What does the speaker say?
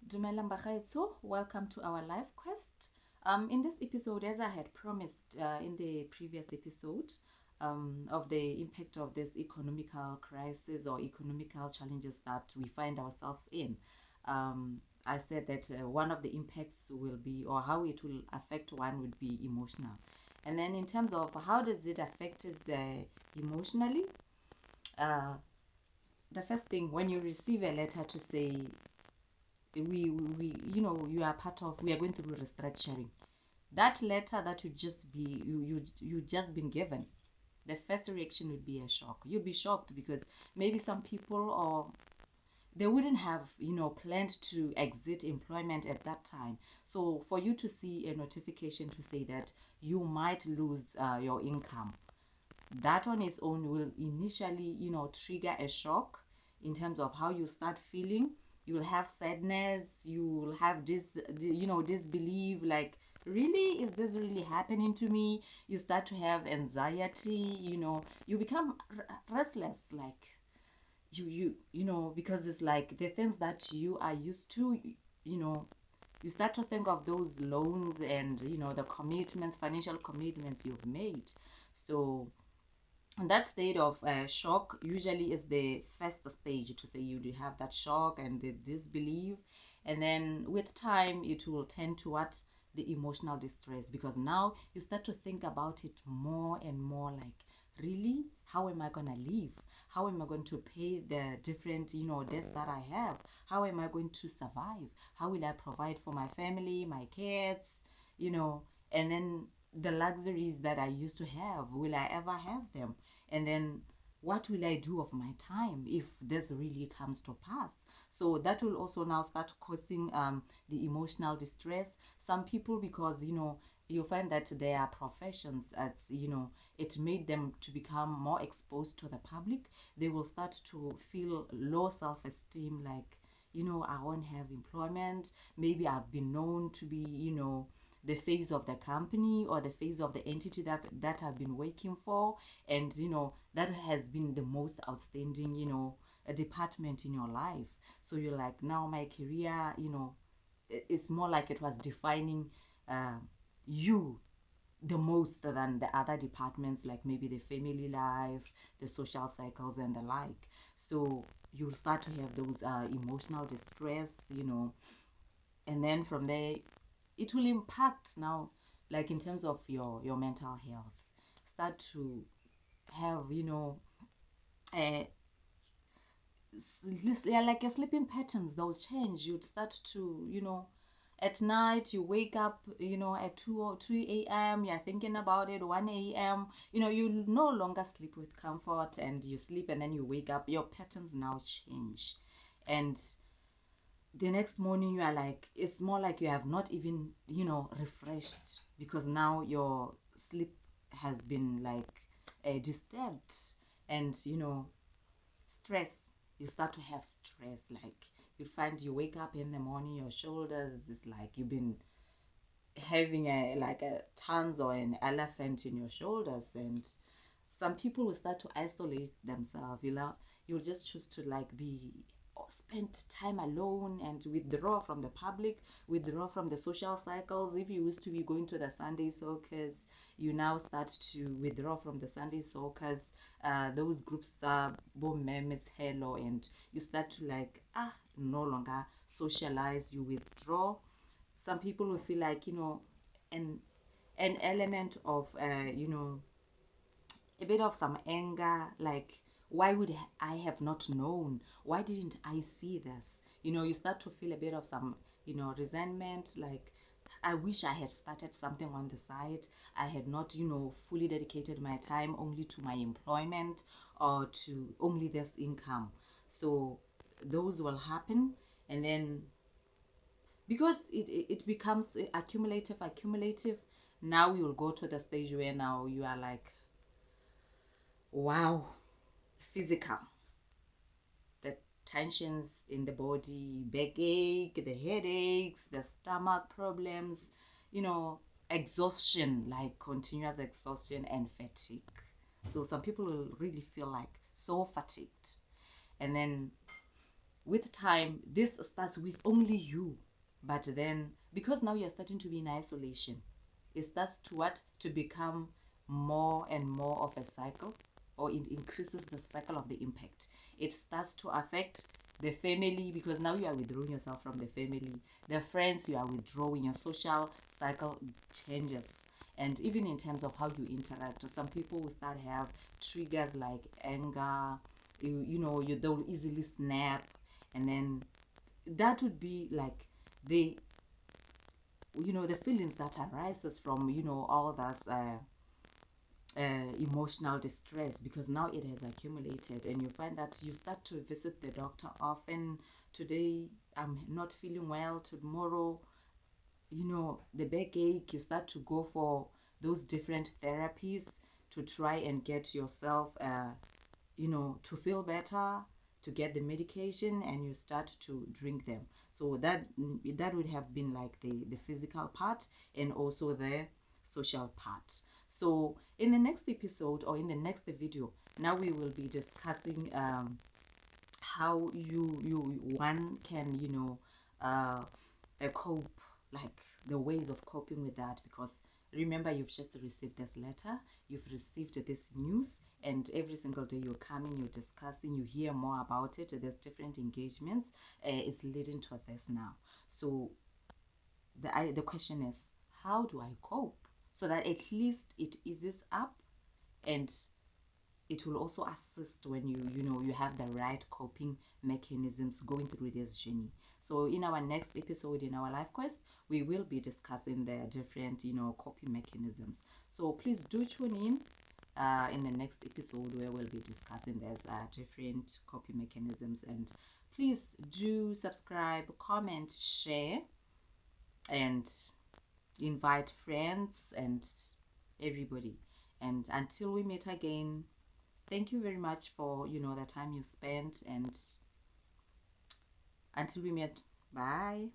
Dumelang Bagaetso, welcome to our live quest. In this episode, as I had promised in the previous episode, of the impact of this economical crisis or economical challenges that we find ourselves in, I said that one of the impacts will be, or how it will affect one, would be emotional. And then in terms of how does it affect us emotionally, uh, the first thing when you receive a letter to say we you are part of, we are going through restructuring, that letter that you just been given, the first reaction would be a shock. You'd be shocked because maybe some people, or they wouldn't have planned to exit employment at that time. So for you to see a notification to say that you might lose your income, that on its own will initially trigger a shock in terms of how you start feeling. You will have sadness, you will have disbelief, like, really, is this really happening to me? You start to have anxiety, you become restless, like, because it's like the things that you are used to, you know you start to think of those loans and the commitments, financial commitments you've made. So that state of shock usually is the first stage to say you do have that shock and the disbelief. And then with time it will tend to what, the emotional distress, because now you start to think about it more and more, like, really, how am I going to live? How am I going to pay the different debts that I have? How am I going to survive? How will I provide for my family, my kids, and then the luxuries that I used to have, will I ever have them? And then what will I do of my time if this really comes to pass? So that will also now start causing the emotional distress. Some people, because you find that their professions, it made them to become more exposed to the public. They will start to feel low self-esteem, like, I won't have employment. Maybe I've been known to be the face of the company or the face of the entity that I've been working for, and that has been the most outstanding a department in your life. So you're like, now my career, it's more like it was defining uh, you the most than the other departments, like maybe the family life, the social cycles, and the like. So you'll start to have those emotional distress, and then from there it will impact now, like, in terms of your mental health. Start to have uh, like your sleeping patterns, they'll change. You'd start to at night you wake up at 2 or 2 a.m. You're thinking about it. 1 a.m. You no longer sleep with comfort, and you sleep and then you wake up. Your patterns now change, and the next morning you are like, it's more like you have not even refreshed, because now your sleep has been like disturbed. And stress, you start to have stress, like, you find you wake up in the morning, your shoulders is like you've been having a tons or an elephant in your shoulders. And some people will start to isolate themselves. You'll just choose to, like, be spend time alone and withdraw from the public, withdraw from the social cycles. If you used to be going to the Sunday soakers, you now start to withdraw from the Sunday soakers. Those groups are boom memes hello, and you start to, like, no longer socialize. You withdraw. Some people will feel like an element of a bit of some anger, like, why would I have not known? Why didn't I see this? You start to feel a bit of some resentment, like, I wish I had started something on the side. I had not fully dedicated my time only to my employment or to only this income. So those will happen. And then, because it becomes accumulative, now you'll go to the stage where now you are like, wow, physical, the tensions in the body, backache, the headaches, the stomach problems, you know exhaustion, like continuous exhaustion and fatigue. So some people will really feel like so fatigued. And then with time, this starts with only you. But then, because now you're starting to be in isolation, it starts to what? To become more and more of a cycle, or it increases the cycle of the impact. It starts to affect the family, because now you are withdrawing yourself from the family. The friends, you are withdrawing. Your social cycle changes. And even in terms of how you interact, some people will start have triggers like anger. They'll easily snap, and then that would be like the the feelings that arises from all this emotional distress, because now it has accumulated, and you find that you start to visit the doctor often. Today I'm not feeling well, tomorrow the backache, you start to go for those different therapies to try and get yourself to feel better, to get the medication, and you start to drink them. So that would have been like the physical part, and also the social part. So in the next episode, or in the next video, now we will be discussing how you one can cope, like the ways of coping with that. Because remember, you've just received this letter, you've received this news, and every single day you're coming, you're discussing, you hear more about it, there's different engagements. It's leading to this now. So the question is, how do I cope, so that at least it eases up, and it will also assist when you have the right coping mechanisms going through this journey. So in our next episode in our life quest, we will be discussing the different coping mechanisms. So please do tune in the next episode, where we'll be discussing these different coping mechanisms. And please do subscribe, comment, share, and invite friends and everybody. And until we meet again, thank you very much for the time you spent, and until we meet, bye.